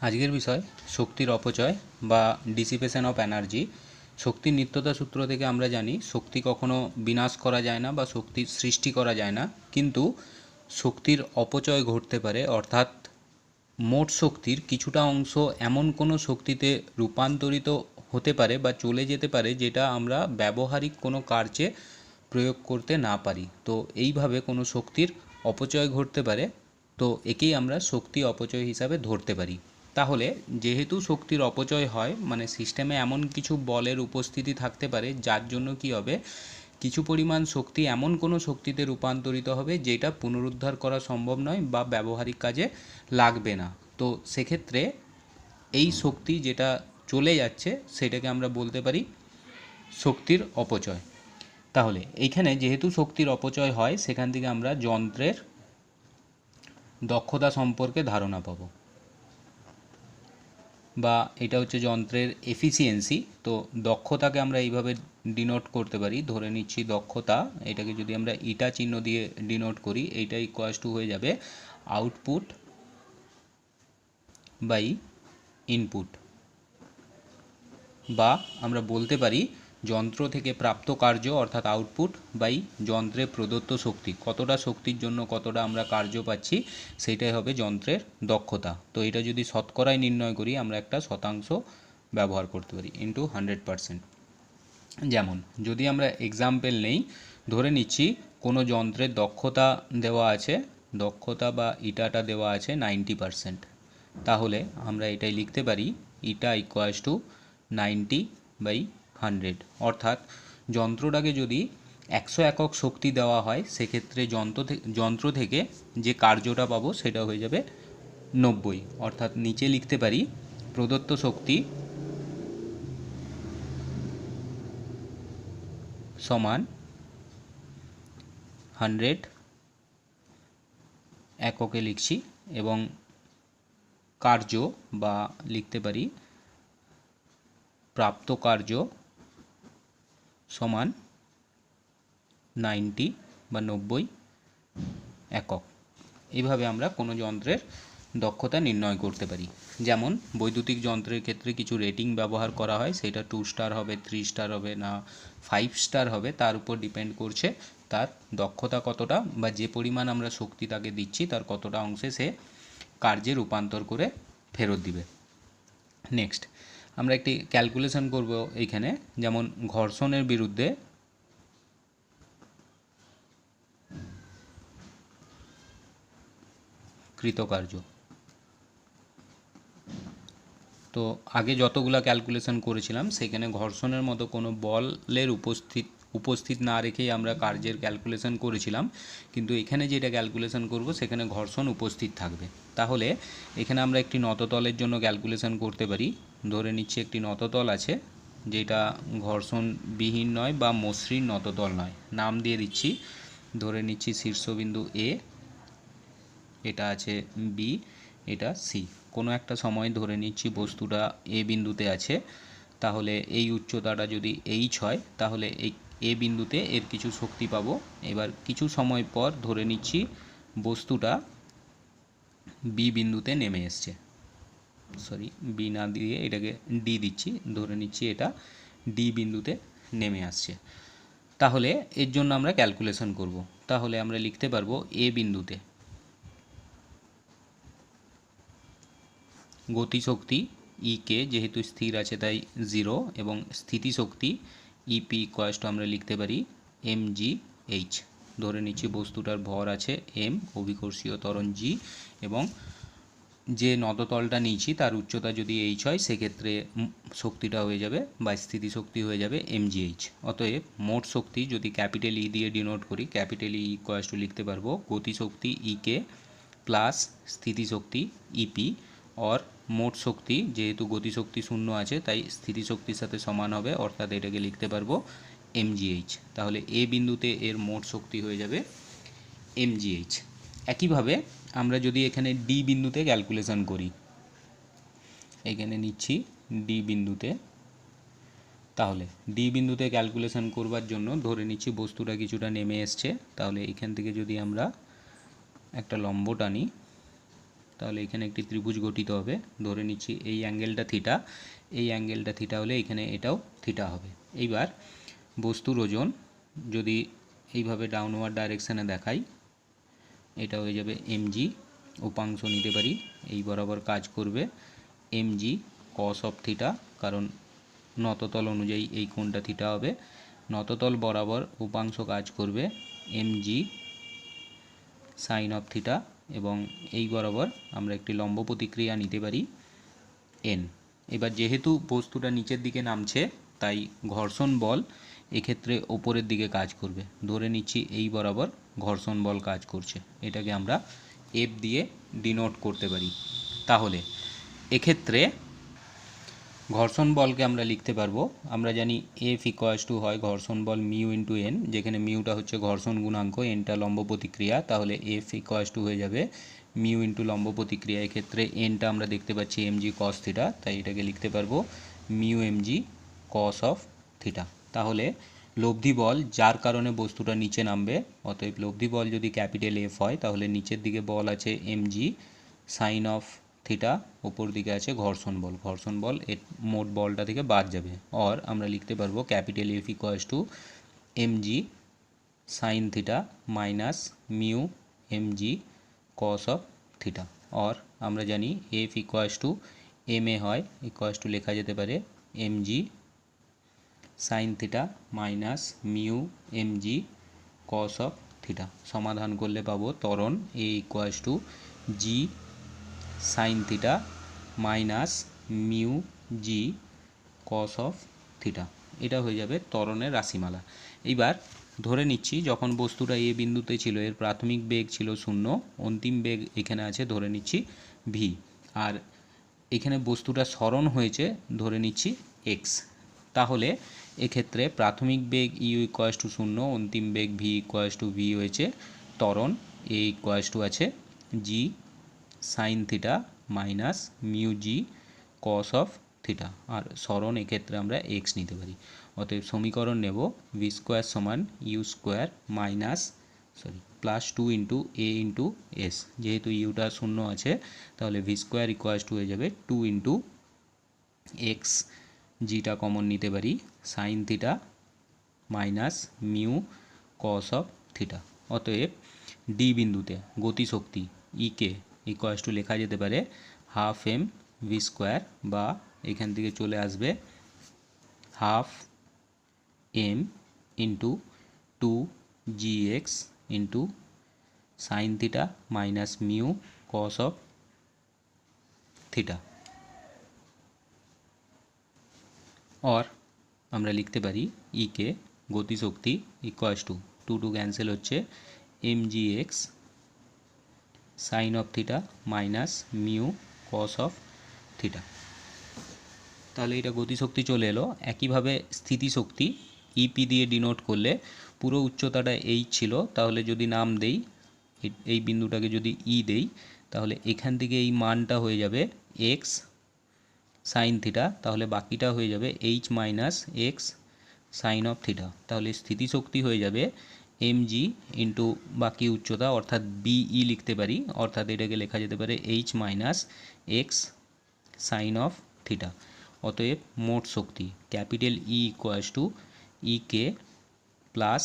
আজকের বিষয় শক্তির অপচয় বা ডিসিপেশন অফ এনার্জি। শক্তির নিত্যতা সূত্র থেকে আমরা জানি শক্তি কখনো বিনাশ করা যায় না বা শক্তির সৃষ্টি করা যায় না, কিন্তু শক্তির অপচয় ঘটতে পারে। অর্থাৎ মোট শক্তির কিছুটা অংশ এমন কোনো শক্তিতে রূপান্তরিত হতে পারে বা চলে যেতে পারে যেটা আমরা ব্যবহারিক কোনো কার্যে প্রয়োগ করতে না পারি। তো এইভাবে কোনো শক্তির অপচয় ঘটতে পারে, তো একেই আমরা শক্তি অপচয় হিসাবে ধরতে পারি। তাহলে যেহেতু শক্তির অপচয় হয়, মানে সিস্টেমে এমন কিছু বলের উপস্থিতি থাকতে পারে যার জন্য কি হবে, কিছু পরিমাণ শক্তি এমন কোনো শক্তিতে রূপান্তরিত হবে যেটা পুনরুদ্ধার করা সম্ভব নয় বা ব্যবহারিক কাজে লাগবে না। তো সেক্ষেত্রে এই শক্তি যেটা চলে যাচ্ছে সেটাকে আমরা বলতে পারি শক্তির অপচয়। তাহলে এইখানে যেহেতু শক্তির অপচয় হয়, সেখান থেকে আমরা যন্ত্রের দক্ষতা সম্পর্কে ধারণা পাব, বা এটা হচ্ছে যন্ত্রের এফিসিয়েন্সি। তো দক্ষতাকে আমরা এইভাবে ডিনোট করতে পারি। ধরে নিচ্ছি দক্ষতা, এটাকে যদি আমরা ইটা চিহ্ন দিয়ে ডিনোট করি, এইটা ইকুয়ালস টু হয়ে যাবে আউটপুট বাই ইনপুট, বা আমরা বলতে পারি যন্ত্র থেকে প্রাপ্ত কার্য অর্থাৎ আউটপুট বাই যন্ত্রে প্রদত্ত শক্তি। কতটা শক্তির জন্য কতটা আমরা কার্য পাচ্ছি, সেইটাই হবে যন্ত্রের দক্ষতা। তো এটা যদি শতকরায় নির্ণয় করি, আমরা একটা শতাংশ ব্যবহার করতে পারি ইন্টু 100%। যেমন যদি আমরা এক্সাম্পল নেই, ধরে নিচ্ছি কোনো যন্ত্রের দক্ষতা দেওয়া আছে, দক্ষতা বা ইটাটা দেওয়া আছে 90%। তাহলে আমরা এটাই লিখতে পারি ইটা ইকুয়ালস টু 90/100। অর্থাৎ যন্ত্রটাকে যদি 100 একক শক্তি দেওয়া হয়, সেক্ষেত্রে যন্ত্র থেকে যে কার্যটা পাবো সেটা হয়ে যাবে 90। অর্থাৎ নিচে লিখতে পারি প্রদত্ত শক্তি সমান 100 এককে লিখছি, এবং কার্য বা লিখতে পারি প্রাপ্ত কার্য সমান 90 বা 90 একক। এইভাবে আমরা কোনো যন্ত্রের দক্ষতা নির্ণয় করতে পারি। যেমন বৈদ্যুতিক যন্ত্রের ক্ষেত্রে কিছু রেটিং ব্যবহার করা হয়, সেটা 2 স্টার হবে, 3 স্টার হবে না 5 স্টার হবে, তার উপর ডিপেন্ড করছে তার দক্ষতা কতটা, বা যে পরিমাণ আমরা শক্তি তাকে দিচ্ছি তার কতটা অংশে সে কার্যে রূপান্তর করে ফেরত দিবে। নেক্সট আমরা একটি ক্যালকুলেশন করব এইখানে। যেমন ঘর্ষণের বিরুদ্ধে কৃতকার্য। তো আগে যতগুলো ক্যালকুলেশন করেছিলাম সেখানে ঘর্ষণের মতো কোনো বলের উপস্থিত না রেখেই আমরা কার্যের ক্যালকুলেশন করেছিলাম, কিন্তু এখানে যেটা ক্যালকুলেশন করব সেখানে ঘর্ষণ উপস্থিত থাকবে। তাহলে এখানে আমরা একটি নততলের জন্য ক্যালকুলেশন করতে পারি। ধরে নিচ্ছি একটি নততল আছে যেটা ঘর্ষণবিহীন নয় বা মসৃণ নততল নয়। নাম দিয়ে দিচ্ছি, ধরে নিচ্ছি শীর্ষবিন্দু এ, এটা আছে বি, এটা সি। কোনো একটা সময় ধরে নিচ্ছি বস্তুটা এ বিন্দুতে আছে, তাহলে এই উচ্চতাটা যদি এইচ হয়, তাহলে এই এ বিন্দুতে এর কিছু শক্তি পাবো। এবার কিছু সময় পর ধরে নিচ্ছি বস্তুটা বি বিন্দুতে নেমে এসছে, সরি বি না দিয়ে এটাকে ডি দিচ্ছি, ধরে নিচ্ছি এটা ডি বিন্দুতে নেমে আসছে। তাহলে এর জন্য আমরা ক্যালকুলেশন করব। তাহলে আমরা লিখতে পারবো এ বিন্দুতে গতিশক্তি ইকে যেহেতু স্থির আছে তাই 0, এবং স্থিতিশক্তি ইপি ইকুয়ালস টু আমরা লিখতে পারি mgh। ধরে নিচ্ছি বস্তুটার ভর আছে m, অভিকর্ষীয় ত্বরণ g, এবং যে নততলটা নিয়েছি তার উচ্চতা যদি h হয়, সেক্ষেত্রে শক্তিটা হয়ে যাবে বা স্থিতিশক্তি হয়ে যাবে mgh। অতএব মোট শক্তি যদি ক্যাপিটাল ই দিয়ে ডিনোট করি, ক্যাপিটাল ই ইকুয়ালস টু লিখতে পারবো গতিশক্তি ইকে প্লাস স্থিতিশক্তি ইপি, और মোট শক্তি যেহেতু গতিশক্তি শূন্য আছে তাই স্থিতিশক্তির সাথে সমান হবে, অর্থাৎ এটাকে লিখতে পারবো mgh। তাহলে এ বিন্দুতে এর মোট শক্তি হয়ে যাবে mgh। একইভাবে আমরা যদি এখানে ডি বিন্দুতে ক্যালকুলেশন করি, এখানে নিচ্ছি ডি বিন্দুতে, তাহলে ডি বিন্দুতে ক্যালকুলেশন করবার জন্য ধরে নিচ্ছি বস্তুটা কিছুটা নেমে এসছে। তাহলে এখান থেকে যদি আমরা একটা লম্ব টানি, তাহলে এখানে একটি ত্রিভুজ গঠিত হবে। ধরে নিচ্ছি এই অ্যাঙ্গেলটা থিটা, এই অ্যাঙ্গেলটা থিটা হলে এখানে এটাও থিটা হবে। এইবার বস্তুর ওজন যদি এইভাবে ডাউনওয়ার্ড ডাইরেকশানে দেখাই, এটা হয়ে যাবে mg, উপাংশ নিতে পারি এই বরাবর কাজ করবে mg cos অফ থিটা, কারণ নততল অনুযায়ী এই কোণটা থিটা হবে। নততল বরাবর উপাংশ কাজ করবে mg সাইন অফ থিটা, এবং এই বরাবর আমরা একটি লম্ব প্রতিক্রিয়া নিতে পারি n। এবার যেহেতু বস্তুটা নিচের দিকে নামছে, তাই ঘর্ষণ বল এক্ষেত্রে ওপরের দিকে কাজ করবে। ধরে নিচ্ছি এই বরাবর ঘর্ষণ বল কাজ করছে, এটাকে আমরা F দিয়ে ডিনোট করতে পারি। তাহলে এক্ষেত্রে ঘর্ষণ বলকে আমরা লিখতে পারবো, আমরা জানি F = হয় ঘর্ষণ বল মিউ ইন্টু এন, যেখানে মিউটা হচ্ছে ঘর্ষণ গুণাঙ্ক, এনটা লম্ব প্রতিক্রিয়া। তাহলে F = হয়ে যাবে মিউ ইন্টু লম্ব প্রতিক্রিয়া। এক্ষেত্রে এনটা আমরা দেখতে পাচ্ছি mg cos থিটা, তাই এটাকে লিখতে পারবো mu mg cos of theta. তাহলে লব্ধি বল যার কারণে বস্তুটা নিচে নামবে, অতএব লব্ধি বল যদি ক্যাপিটাল F হয়, তাহলে নিচের দিকে বল আছে mg সাইন অফ থিটা, ওপর দিকে আছে ঘর্ষণ বল। ঘর্ষণ বল এর মোট বলটা থেকে বাদ যাবে। অর আমরা লিখতে পারবো capital F = mg sign theta minus mu mg cos of theta. Or আমরা জানি F = ma হয়, লেখা যেতে পারে mg sign theta minus mu mg cos of theta. সমাধান করলে পাবো ত্বরণ A = g sine theta minus mu g cos of theta. এটা হয়ে যাবে ত্বরণের রাশিমালা। এইবার ধরে নিচ্ছি যখন বস্তুটা এ বিন্দুতে ছিল, এর প্রাথমিক বেগ ছিল 0, অন্তিম বেগ এখানে আছে ধরে নিচ্ছি v, আর এখানে বস্তুটা সরণ হয়েছে ধরে নিচ্ছি x। তাহলে এক্ষেত্রে প্রাথমিক বেগ u = 0, অন্তিম বেগ v = v হয়েছে। ত্বরণ A = আছে g sine theta minus mu g cos of theta, আর সরণ এক্ষেত্রে আমরা এক্স নিতে পারি। অতএব সমীকরণ নেব v² = u² minus plus 2 into A into S. যেহেতু ইউটা 0 আছে, তাহলে v² = হয়ে যাবে 2 ইন্টু এক্স, জিটা কমন নিতে পারি sign theta minus mu cos of theta. অতএব ডি বিন্দুতে গতিশক্তি ইকে = লেখা যেতে পারে হাফ এম ভি স্কোয়ার, বা এখান থেকে চলে আসবে half M into 2gx into sine theta minus mu cos of theta. Or আমরা লিখতে পারি ইকে গতিশক্তি = 2 ক্যান্সেল হচ্ছে mgx sine of theta minus mu cos of theta. তাহলে এটা গতিশক্তি চলে এলো। একইভাবে স্থিতিশক্তি ইপি দিয়ে ডিনোট করলে পুরো উচ্চতাটা এইচ ছিল, তাহলে যদি নাম দেই এই বিন্দুটাকে যদি ই দেই, তাহলে এখান থেকে এই মানটা হয়ে যাবে এক্স সাইন থিটা, তাহলে বাকিটা হয়ে যাবে H minus X sine of theta. তাহলে স্থিতিশক্তি হয়ে যাবে mg ইন্টু বাকি উচ্চতা, অর্থাৎ বিই লিখতে পারি, অর্থাৎ এটাকে লেখা যেতে পারে H minus X sine of theta. অতএব মোট শক্তি capital E = EK plus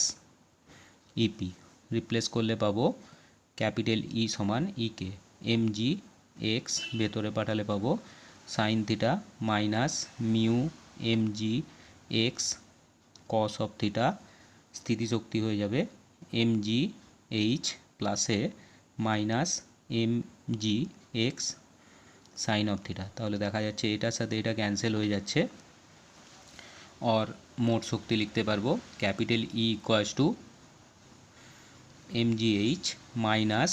EP, replace করলে পাবো ক্যাপিটাল ই সমান ইকে, mg এক্স ভেতরে পাঠালে পাবো sine theta minus mu mg X cos of theta. স্থিতিশক্তি হয়ে যাবে mg এইচ প্লাসে minus mg X sine of theta. তাহলে দেখা যাচ্ছে এটার সাথে এটা ক্যান্সেল হয়ে যাচ্ছে। और মোট শক্তি লিখতে পারবো capital E = mgh minus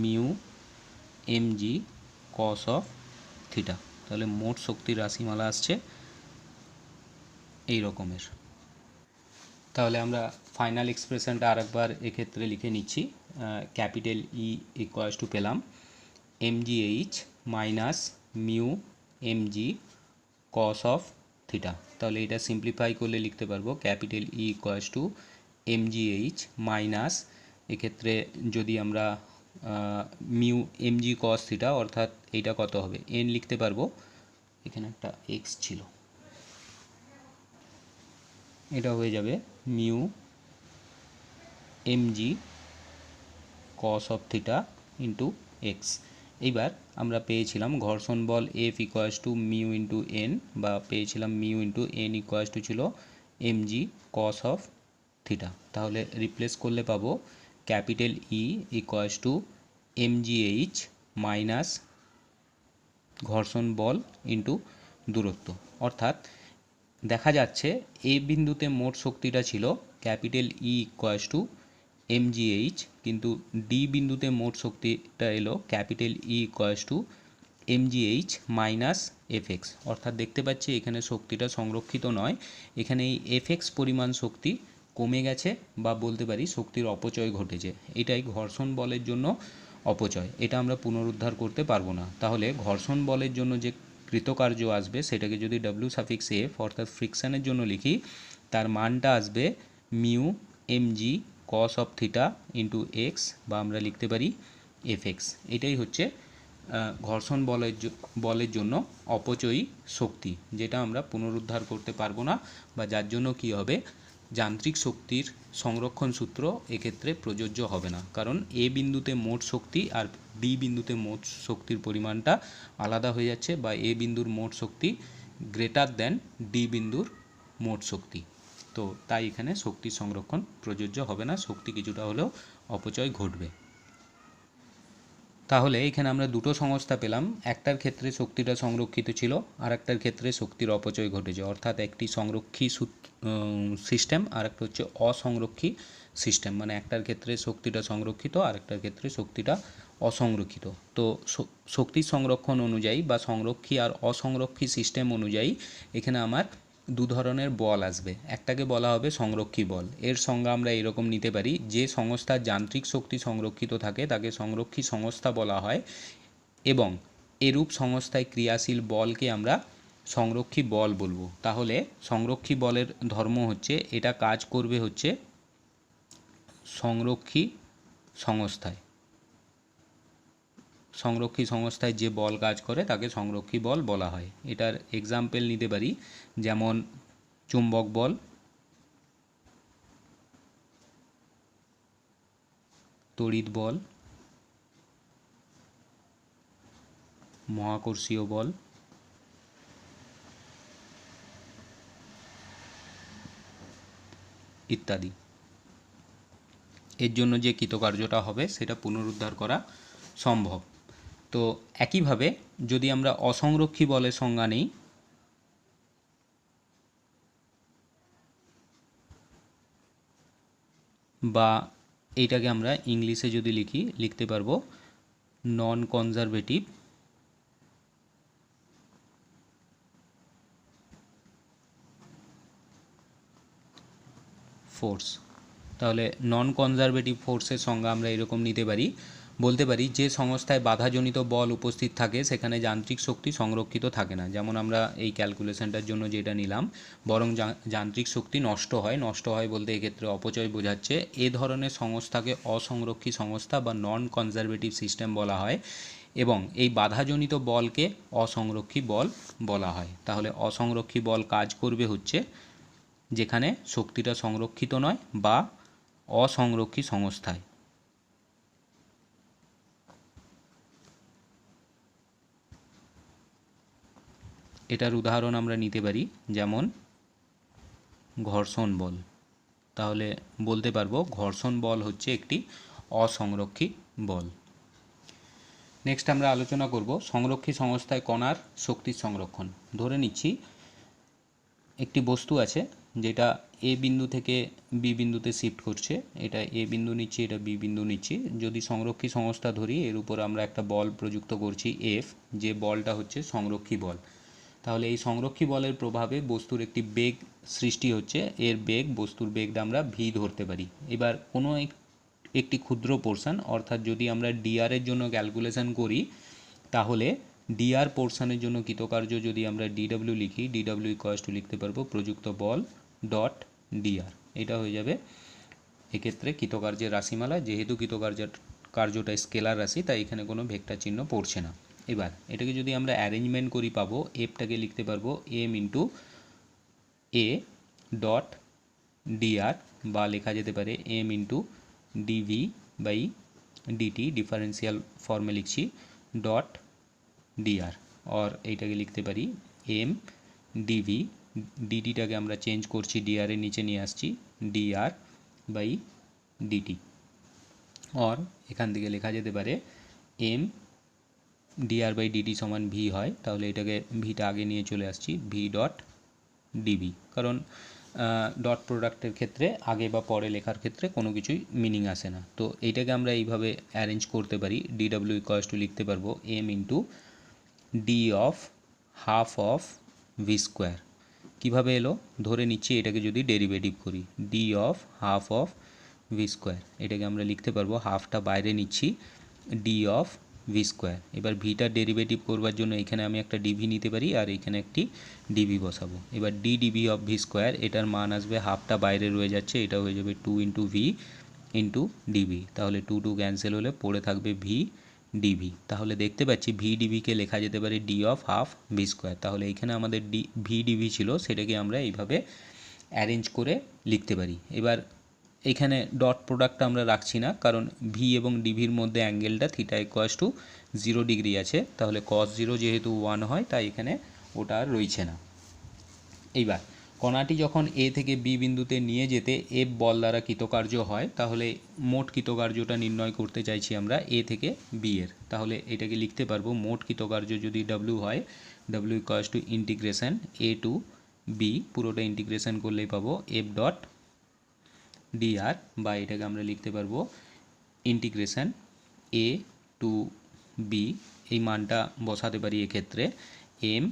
mu mg cos of theta. তাহলে মোট শক্তির রাশিমালা আসছে এই রকমের। তাহলে আমরা ফাইনাল এক্সপ্রেশনটা আরেকবার এক্ষেত্রে লিখে নিচ্ছি। ক্যাপিটাল ই = পেলাম mgh minus mu mg cos of theta. তাহলে এটা সিম্পলিফাই করলে লিখতে পারবো ক্যাপিটাল ই = mgh মাইনাস, এক্ষেত্রে যদি আমরা মিউ এমজি কস থিটা, অর্থাৎ এইটা কত হবে, এন লিখতে পারবো, এখানে একটা এক্স ছিল, এটা হয়ে যাবে mu MG cos of theta into X. এইবার আমরা পেয়েছিলাম ঘর্ষণ বল F equals to mu into N, বা পেয়েছিলাম mu into N equals to ছিল এমজি কস অফ থিটা। তাহলে রিপ্লেস করলে পাবো capital E equals to MGH minus ঘর্ষণ বল ইন্টু দূরত্ব। অর্থাৎ দেখা যাচ্ছে এ বিন্দুতে মোট শক্তিটা ছিল capital E equals to MGH, কিন্তু ডি বিন্দুতে মোট শক্তিটা এলো capital E equals to MGH minus FX. অর্থাৎ দেখতে পাচ্ছি এখানে শক্তিটা সংরক্ষিত নয়, এখানে এই এফএক্স পরিমাণ শক্তি কমে গেছে, বা বলতে পারি শক্তির অপচয় ঘটেছে। এটাই ঘর্ষণ বলের জন্য অপচয়, এটা আমরা পুনরুদ্ধার করতে পারবো না। তাহলে ঘর্ষণ বলের জন্য যে কৃতকার্য আসবে সেটাকে যদি ডাব্লিউ সাফিক্স এফ অর্থাৎ ফ্রিকশানের জন্য লিখি, তার মানটা আসবে mu MG cos of theta into x, বা আমরা লিখতে পারি এফ এক্স। এটাই হচ্ছে ঘর্ষণ বলের জন্য অপচয়ী শক্তি, যেটা আমরা পুনরুদ্ধার করতে পারবো না, বা যার জন্য কি হবে, যান্ত্রিক শক্তির সংরক্ষণ সূত্র এক্ষেত্রে প্রযোজ্য হবে না, কারণ এ বিন্দুতে মোট শক্তি আর বি বিন্দুতে মোট শক্তির পরিমাণটা আলাদা হয়ে যাচ্ছে, বা এ বিন্দুর মোট শক্তি গ্রেটার দ্যান ডি বিন্দুর মোট শক্তি। তো তাই এখানে শক্তির সংরক্ষণ প্রযোজ্য হবে না, শক্তি কিছুটা হলেও অপচয় ঘটবে। তাহলে এখানে আমরা দুটো সংস্থা পেলাম, একটার ক্ষেত্রে শক্তিটা সংরক্ষিত ছিল, আর একটার ক্ষেত্রে শক্তির অপচয় ঘটেছে। অর্থাৎ একটি সংরক্ষী সিস্টেম আর একটা হচ্ছে অসংরক্ষী সিস্টেম, মানে একটার ক্ষেত্রে শক্তিটা সংরক্ষিত আর একটার ক্ষেত্রে শক্তিটা অসংরক্ষিত। তো শক্তির সংরক্ষণ অনুযায়ী বা সংরক্ষী আর অসংরক্ষী সিস্টেম অনুযায়ী এখানে আমার দু ধরনের বল আসবে। একটাকে বলা হবে সংরক্ষী বল, এর সংজ্ঞা আমরা এরকম নিতে পারি, যে সংস্থার যান্ত্রিক শক্তি সংরক্ষিত থাকে তাকে সংরক্ষী সংস্থা বলা হয়, এবং এরূপ সংস্থায় ক্রিয়াশীল বলকে আমরা সংরক্ষী বল বলবো। তাহলে সংরক্ষী বলের ধর্ম হচ্ছে এটা কাজ করবে হচ্ছে সংরক্ষী সংস্থায়, সংরক্ষী সংস্থায় যে বল কাজ করে তাকে সংরক্ষী বল বলা হয়। এটার এক্সাম্পল নিতে পারি, যেমন চুম্বক বল, তড়িৎ বল, মহাকর্ষীয় বল, ইত্যাদি। এর জন্য যে কৃতকার্যটা হবে সেটা পুনরুদ্ধার করা সম্ভব। তো একইভাবে যদি আমরা অসংরক্ষী বলের সংজ্ঞা নিই, বা এইটাকে আমরা ইংলিশে যদি লিখতে পারবো নন কনজারভেটিভ ফোর্স। তাহলে নন কনজারভেটিভ ফোর্সের সংজ্ঞা আমরা এরকম নিতে পারি, বলতে পারি যে সংস্থায় বাধাজনিত বল উপস্থিত থাকে সেখানে যান্ত্রিক শক্তি সংরক্ষিত থাকে না। যেমন আমরা এই ক্যালকুলেশনটার জন্য যেটা নিলাম, বরং যান্ত্রিক শক্তি নষ্ট হয় বলতে এক্ষেত্রে অপচয় বোঝাচ্ছে। এ ধরনের সংস্থাকে অসংরক্ষী সংস্থা বা নন কনজারভেটিভ সিস্টেম বলা হয়, এবং এই বাধাজনিত বলকে অসংরক্ষী বল বলা হয়। তাহলে অসংরক্ষী বল কাজ করবে হচ্ছে যেখানে শক্তিটা সংরক্ষিত নয় বা অসংরক্ষী সংস্থায়। এটার উদাহরণ আমরা নিতে পারি, যেমন ঘর্ষণ বল। তাহলে বলতে পারবো ঘর্ষণ বল হচ্ছে একটি অসংরক্ষী বল। নেক্সট আমরা আলোচনা করব সংরক্ষী সংস্থায় কণার শক্তির সংরক্ষণ। ধরে নিচ্ছি একটি বস্তু আছে যেটা এ বিন্দু থেকে বি বিন্দুতে শিফট করছে, এটা এ বিন্দু নিচ্ছি, এটা বি বিন্দু নিচ্ছি। যদি সংরক্ষী সংস্থা ধরি, এর উপর আমরা একটা বল প্রযুক্ত করছি এফ, যে বলটা হচ্ছে সংরক্ষী বল। তাহলে এই সংরক্ষী বলের প্রভাবে বস্তুর একটি বেগ সৃষ্টি হচ্ছে, এর বেগ, বস্তুর বেগটা আমরা ভি ধরতে পারি। এবার কোনো একটি ক্ষুদ্র পোর্শন, অর্থাৎ যদি আমরা ডিআর এর জন্য ক্যালকুলেশন করি, তাহলে ডিআর পোর্শনের জন্য কৃতকার্য যদি আমরা ডিডব্লিউ লিখি, ডিডব্লিউ ইকুয়ালস টু লিখতে পারবো প্রযুক্ত বল ডট ডিআর। এটা হয়ে যাবে এক্ষেত্রে কৃতকার্যের রাশিমালা। যেহেতু কার্যটা স্কেলার রাশি, তাই এখানে কোনো ভেক্টর চিহ্ন পড়ছে না। এবার এটাকে যদি আমরা অ্যারেঞ্জমেন্ট করি পাবো, এফটাকে লিখতে পারবো M into A dot DR, বা লেখা যেতে পারে M into DV by DT, differential ফর্মে লিখছি, ডট ডিআর। আর এইটাকে লিখতে পারি এম ডিভি, ডিটিটাকে আমরা চেঞ্জ করছি, ডিআর এর নিচে নিয়ে আসছি, ডিআর বাই ডিটি। আর এখান থেকে লেখা যেতে পারে এম ডিআর বাই ডিটি সমান ভি হয়, তাহলে এটাকে ভিটা আগে নিয়ে চলে আসছি, ভি ডট ডিবি, কারণ ডট প্রোডাক্টের ক্ষেত্রে আগে বা পরে লেখার ক্ষেত্রে কোনো কিছুই মিনিং আসে না। তো এইটাকে আমরা এইভাবে অ্যারেঞ্জ করতে পারি, ডিডাব্লিউ ইকুয়ালস টু লিখতে পারবো M into D of half of V square. কীভাবে এলো, ধরে নিচ্ছি এটাকে যদি ডেরিভেটিভ করি, D of half of V square, এটাকে আমরা লিখতে পারবো, হাফটা বাইরে নিচ্ছি, ডি অফ ভি স্কোয়ার। এবার ভিটার ডেরিভেটিভ করবার জন্য এখানে আমি একটা ডিভি নিতে পারি আর এখানে একটি ডিভি বসাবো। এবার D DV of V square, এটার মান আসবে, হাফটা বাইরে রয়ে যাচ্ছে, এটা হয়ে যাবে 2 ইন্টু ভি ইন্টু ডিভি, তাহলে 2 2 ক্যান্সেল হলে পড়ে থাকবে ভি ডিভি। তাহলে দেখতে পাচ্ছি ভি ডিভিকে লেখা যেতে পারে D of half V square. তাহলে এখানে আমাদের ভি ডিভি ছিল, সেটাকে আমরা এইভাবে অ্যারেঞ্জ করে লিখতে পারি। এবার এখানে ডট প্রোডাক্টটা আমরা রাখছি না, কারণ ভি এবং ডিভির মধ্যে অ্যাঙ্গেলটা থিটা ইকুয়ালস টু 0 ডিগ্রি আছে, তাহলে কস 0 যেহেতু 1 হয়, তাই এখানে ওটা আর রয়েছে না। এইবার কণাটি যখন এ থেকে বি বিন্দুতে নিয়ে যেতে এফ বল দ্বারা কৃতকার্য হয়, তাহলে মোট কৃতকার্যটা নির্ণয় করতে চাইছি আমরা এ থেকে বি এর। তাহলে এটাকে লিখতে পারবো, মোট কৃতকার্য যদি ডাব্লিউ হয়, W equals to integration A to B, পুরোটা ইন্টিগ্রেশন করলেই পাবো এফ ডট ডিআর, বা এটাকে আমরা লিখতে পারবো ইন্টিগ্রেশন এ টু বি, এই মানটা বসাতে পারি এক্ষেত্রে M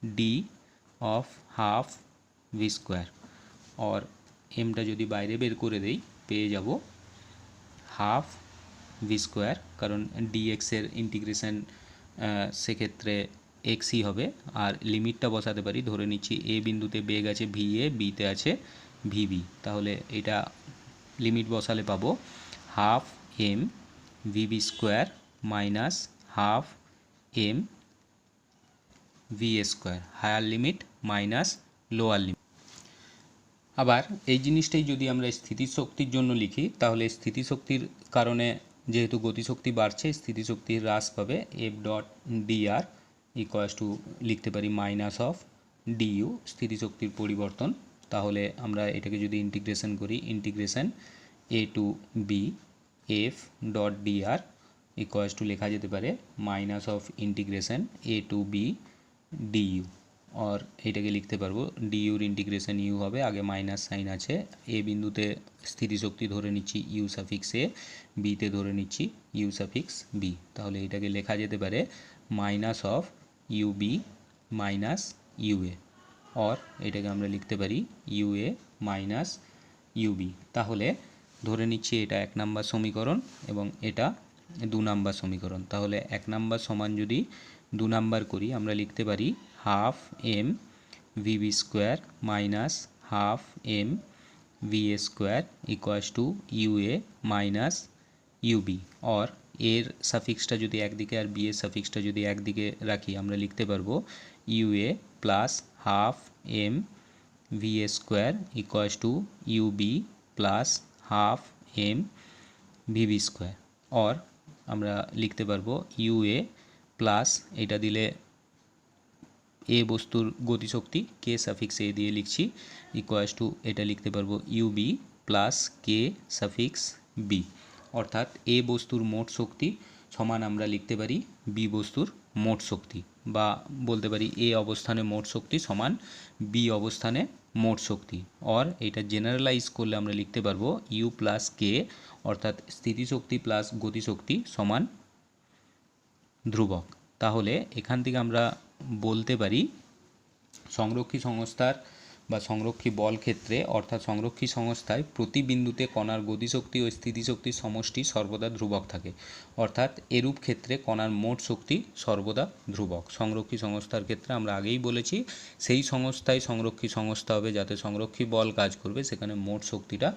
D of half V square. और এমটা যদি বাইরে বের করে দেই পেয়ে যাব হাফ ভি স্কোয়ার, কারণ ডিএক্সের ইন্টিগ্রেশন সেক্ষেত্রে এক্সই হবে। আর লিমিটটা বসাতে পারি, ধরে নিচ্ছি এ বিন্দুতে বেগ আছে ভি এ, বিতে আছে ভিবি, তাহলে এটা লিমিট বসালে পাবো half M VB square minus half M V square, higher limit minus lower limit. আবার এই জিনিসটাই যদি আমরা স্থিতিশক্তির জন্য লিখি, তাহলে স্থিতিশক্তির কারণে যেহেতু গতিশক্তি বাড়ছে, স্থিতিশক্তি হ্রাস পাবে, F dot DR equals to লিখতে পারি মাইনাস অফ ডিইউ, স্থিতিশক্তির পরিবর্তন। তাহলে আমরা এটাকে যদি ইন্টিগ্রেশন করি, integration A to B F dot DR equals to লেখা যেতে পারে minus of integration A to B DU. और এটাকে লিখতে পারবো ডিইউর ইন্টিগ্রেশন ইউ হবে, আগে মাইনাস সাইন আছে, এ বিন্দুতে স্থিতিশক্তি ধরে নিচ্ছি ইউ সাফিক্স এ, বিতে ধরে নিচ্ছি ইউ সাফিক্স বি, তাহলে এটাকে লেখা যেতে পারে minus of U B minus U A, और এটাকে আমরা লিখতে পারি ইউ এ মাইনাস ইউবি। তাহলে ধরে নিচ্ছি এটা 1 নাম্বার সমীকরণ এবং এটা 2 নাম্বার সমীকরণ। তাহলে 1 নাম্বার সমান যদি 2 নাম্বার করি, আমরা লিখতে পারি half M VB square minus half M V A square equals to U A minus UB. और এর সাফিক্সটা যদি একদিকে আর বি এর সাফিক্সটা যদি একদিকে রাখি, আমরা লিখতে পারবো U A plus half M V A square equals to U B plus half M VB square. और আমরা লিখতে পারবো ইউ এ প্লাস, এটা দিলে এ বস্তুর গতিশক্তি কে সাফিক্স এ দিয়ে লিখছি, ইকুয়ালস টু এটা লিখতে পারবো U B plus K suffix B, অর্থাৎ এ বস্তুর মোট শক্তি সমান আমরা লিখতে পারি বি বস্তুর মোট শক্তি, বা বলতে পারি এ অবস্থানে মোট শক্তি সমান বি অবস্থানে মোট শক্তি। और এটা জেনারেলাইজ করলে আমরা লিখতে পারবো ইউ প্লাস কে, অর্থাৎ স্থিতিশক্তি প্লাস গতিশক্তি সমান ধ্রুবক। তাহলে এখান থেকে আমরা বলতে পারি সংরক্ষী সংস্থার বা সংরক্ষী বল ক্ষেত্রে, অর্থাৎ সংরক্ষী সংস্থায় প্রতি বিন্দুতে কণার গতিশক্তি ও স্থিতিশক্তির সমষ্টি সর্বদা ধ্রুবক থাকে, অর্থাৎ এরূপ ক্ষেত্রে কণার মোট শক্তি সর্বদা ধ্রুবক। সংরক্ষী সংস্থার ক্ষেত্রে আমরা আগেই বলেছি সেই সংস্থায় সংরক্ষী সংস্থা হবে যাতে সংরক্ষী বল কাজ করবে, সেখানে মোট শক্তিটা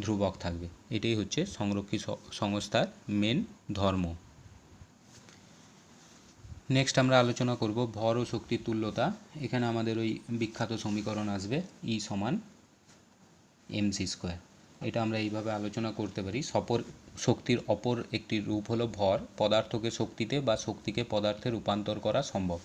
ধ্রুবক থাকবে। এটাই হচ্ছে সংরক্ষী সংস্থার মেন ধর্ম। নেক্সট আমরা আলোচনা করব ভর ও শক্তির তুল্যতা। এখানে আমাদের ওই বিখ্যাত সমীকরণ আসবে ই সমান এমসি স্কোয়ার। এটা আমরা এইভাবে আলোচনা করতে পারি, শক্তির অপর একটি রূপ হলো ভর। পদার্থকে শক্তিতে বা শক্তিকে পদার্থে রূপান্তর করা সম্ভব।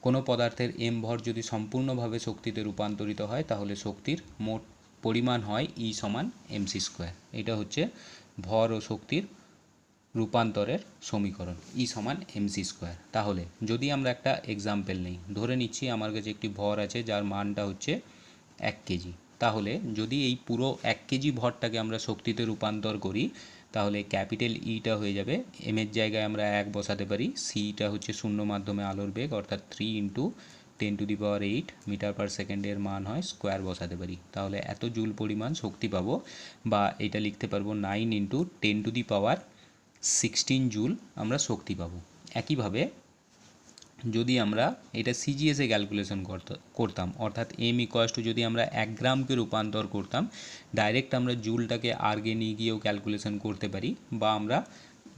কোনো পদার্থের এম ভর যদি সম্পূর্ণভাবে শক্তিতে রূপান্তরিত হয় তাহলে শক্তির মোট পরিমাণ হয় ই সমান এমসি স্কোয়ার। এটা হচ্ছে ভর ও শক্তির রূপান্তরের সমীকরণ, ই সমান এমসি স্কোয়ার। তাহলে যদি আমরা একটা এক্সাম্পল নিই, ধরে নিচ্ছি আমার কাছে একটি ভর আছে যার মানটা হচ্ছে 1 কেজি। তাহলে যদি এই পুরো 1 কেজি ভরটাকে আমরা শক্তিতে রূপান্তর করি তাহলে ক্যাপিটাল ইটা হয়ে যাবে, এমের জায়গায় আমরা 1 বসাতে পারি, সিটা হচ্ছে শূন্য মাধ্যমে আলোর বেগ অর্থাৎ 3 ইন্টু 10⁸ মিটার পার সেকেন্ডের মান হয়, স্কোয়ার বসাতে পারি। তাহলে এত জুল পরিমাণ শক্তি পাবো, বা এটা লিখতে পারবো 9 ইন্টু 10⁻16 জুল আমরা শক্তি পাবো। একইভাবে যদি আমরা এটা সিজিএসে ক্যালকুলেশন করতাম, অর্থাৎ এম ইকুয়ালস টু যদি আমরা 1 গ্রামকে রূপান্তর করতাম, ডাইরেক্ট আমরা জুলটাকে আর্গে নিয়ে গিয়েও ক্যালকুলেশন করতে পারি, বা আমরা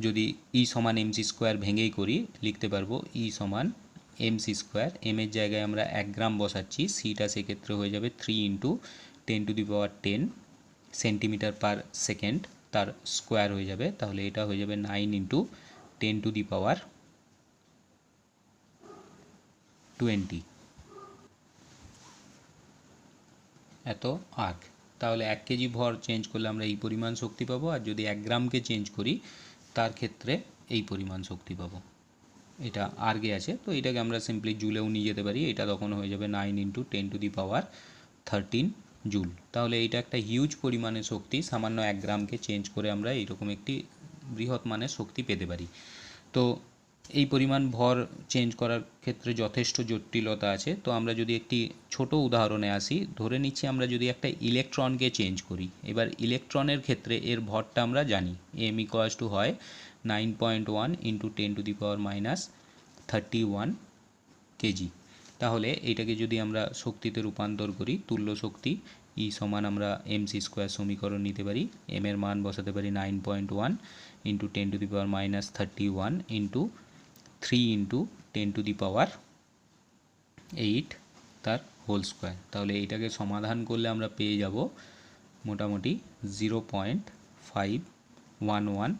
যদি ই সমান এমসি স্কোয়ার ভেঙেই করি লিখতে পারবো ই সমান এমসি স্কোয়ার। এমের জায়গায় আমরা 1 গ্রাম বসাচ্ছি, সিটা সেক্ষেত্রে হয়ে যাবে 3 ইন্টু 10⁻10 সেন্টিমিটার পার সেকেন্ড, তার স্কোয়ার হয়ে যাবে। তাহলে এটা হয়ে যাবে 9 ইন্টু 10⁻20 এত আর্গ। তাহলে 1 কেজি ভর চেঞ্জ করলে আমরা এই পরিমাণ শক্তি পাবো, আর যদি 1 গ্রামকে চেঞ্জ করি তার ক্ষেত্রে এই পরিমাণ শক্তি পাবো। এটা আর্গে আছে, তো এটাকে আমরা সিম্পলি জুলেও নিয়ে যেতে পারি। এটা তখন হয়ে যাবে 9 ইন্টু 10⁻13 জুল। তাহলে এইটা একটা হিউজ পরিমাণের শক্তি, সামান্য 1 গ্রামকে চেঞ্জ করে আমরা এইরকম একটি বৃহৎ মানের শক্তি পেতে পারি। তো এই পরিমাণ ভর চেঞ্জ করার ক্ষেত্রে যথেষ্ট জটিলতা আছে। তো আমরা যদি একটি ছোট উদাহরণে আসি, ধরে নিচ্ছি আমরা যদি একটা ইলেকট্রনকে চেঞ্জ করি। এবার ইলেকট্রনের ক্ষেত্রে এর ভরটা আমরা জানি, এম ইকুয়ালস টু হয় 9.1 ইন্টু 10⁻31 কেজি। তাহলে এইটাকে যদি আমরা শক্তিতে রূপান্তর করি, তুল্য শক্তি ই সমান আমরা এমসি স্কোয়ার সমীকরণ নিতে পারি, এম এর মান বসাতে পারি 9.1 ইন্টু 10⁻31 ইন্টু 3 ইন্টু 10⁻8 তার হোল স্কোয়ার। তাহলে এইটাকে সমাধান করলে আমরা পেয়ে যাব মোটামুটি 0.511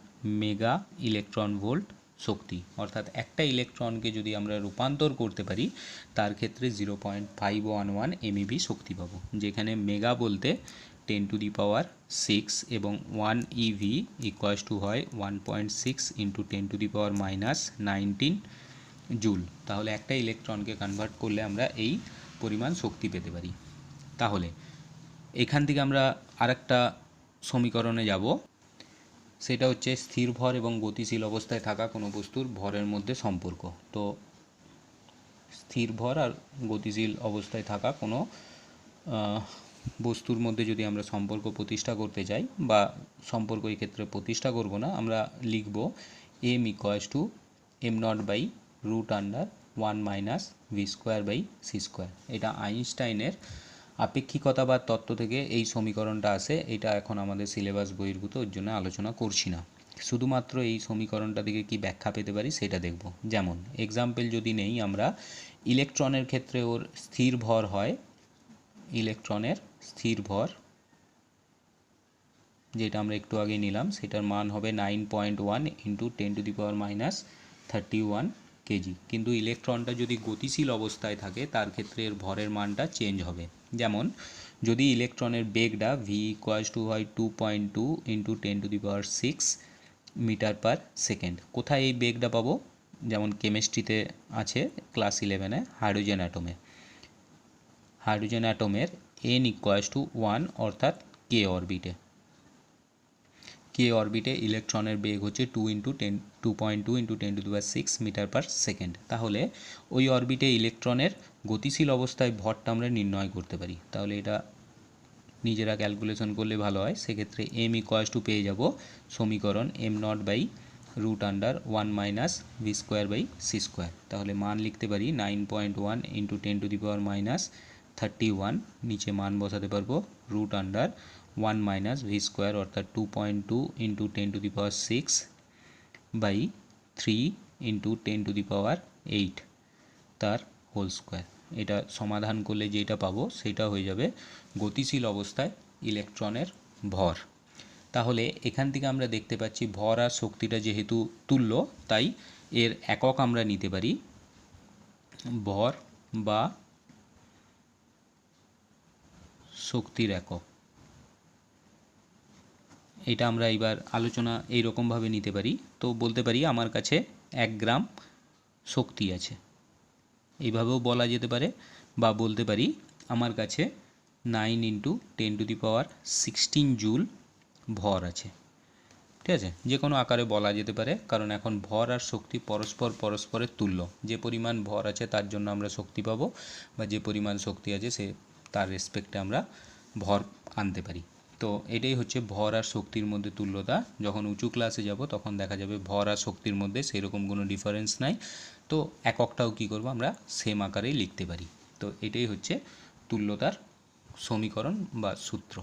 মেগা ইলেকট্রন ভোল্ট শক্তি। অর্থাৎ একটা ইলেকট্রনকে যদি আমরা রূপান্তর করতে পারি তার ক্ষেত্রে 0.511 এমইভি শক্তি পাবো, যেখানে মেগা বলতে 10⁻6 এবং 1 ইভি ইকুয়ালস টু হয় 1.6 ইন্টু 10⁻19 জুল। তাহলে একটা ইলেকট্রনকে কনভার্ট করলে আমরা এই পরিমাণ শক্তি পেতে পারি। তাহলে এখান থেকে আমরা আরেকটা সমীকরণে যাব, সেটা হচ্ছে স্থির ভর এবং গতিশীল অবস্থায় থাকা কোনো বস্তুর ভরের মধ্যে সম্পর্ক। তো স্থির ভর আর গতিশীল অবস্থায় থাকা কোনো বস্তুর মধ্যে যদি আমরা সম্পর্ক প্রতিষ্ঠা করতে চাই, বা সম্পর্ক এই ক্ষেত্রে প্রতিষ্ঠা করব না, আমরা লিখব M equals to m0/√1 minus V square by C square. এটা আইনস্টাইনের আপেক্ষিকতাবাদ তত্ত্ব থেকে এই সমীকরণটা আসে। এটা এখন আমাদের সিলেবাস বহির্ভূত, ওর জন্য আলোচনা করছি না। শুধুমাত্র এই সমীকরণটা থেকে কি ব্যাখ্যা পেতে পারি সেটা দেখব। যেমন এক্সাম্পল যদি নেই আমরা, ইলেকট্রনের ক্ষেত্রে ওর স্থির ভর হয়, ইলেকট্রনের স্থির ভর যেটা আমরা একটু আগে নিলাম সেটার মান হবে 9.1 ইন্টু 10⁻31 কেজি। কিন্তু ইলেকট্রনটা যদি গতিশীল অবস্থায় থাকে তার ক্ষেত্রে এর ভরের মানটা চেঞ্জ হবে। যেমন যদি ইলেকট্রনের বেগটা ভি ইকুয়ালস টু হয় 2.2 ইন্টু 10⁻6 মিটার পার সেকেন্ড। কোথায় এই বেগটা পাবো? যেমন কেমিস্ট্রিতে আছে ক্লাস 11-এ, হাইড্রোজেন অ্যাটমের এন ইকুয়ালস টু 1 অর্থাৎ কে অরবিটে ইলেকট্রনের বেগ হচ্ছে 2.2 ইন্টু 10⁻6 মিটার পার সেকেন্ড। তাহলে ওই অরবিটে ইলেকট্রনের গতিশীল অবস্থায় ভরটা আমরা নির্ণয় করতে পারি। তাহলে এটা নিজেরা ক্যালকুলেশন করলে ভালো হয়। সেক্ষেত্রে এম ইকুয়ালস টু পেয়ে যাব সমীকরণ m0/√1 minus V square by C square. তাহলে মান লিখতে পারি 9.1 ইন্টু 10⁻31, নিচে মান বসাতে পারবো 1 মাইনাস ভি স্কোয়ার অর্থাৎ 2.2 ইন্টু 10⁶ বাই 3 ইন্টু 10⁸ তার হোল স্কোয়ার। এটা সমাধান করলে যেটা পাবো সেটা হয়ে যাবে গতিশীল অবস্থায় ইলেকট্রনের ভর। তাহলে এখান থেকে আমরা দেখতে পাচ্ছি ভর আর শক্তিটা যেহেতু তুল্য, তাই এর একক আমরা নিতে পারি ভর বা শক্তির একক। এটা আমরা এবার আলোচনা এইরকমভাবে নিতে পারি। তো বলতে পারি আমার কাছে 1 গ্রাম শক্তি আছে, এইভাবেও বলা যেতে পারে, বা বলতে পারি আমার কাছে 9 ইন্টু 10⁻16 জুল ভর আছে। ঠিক আছে, যে কোনো আকারে বলা যেতে পারে, কারণ এখন ভর আর শক্তি পরস্পরের তুল্য। যে পরিমাণ ভর আছে তার জন্য আমরা শক্তি পাবো, বা যে পরিমাণ শক্তি আছে সে তার রেসপেক্টে আমরা ভর আনতে পারি। তো এটাই হচ্ছে ভর আর শক্তির মধ্যে তুল্যতা। যখন উঁচু ক্লাসে যাব তখন দেখা যাবে ভর আর শক্তির মধ্যে সেরকম কোনো ডিফারেন্স নাই। তো এককটাও কী করবো, আমরা সেম আকারেই লিখতে পারি। তো এটাই হচ্ছে তুল্যতার সমীকরণ বা সূত্র।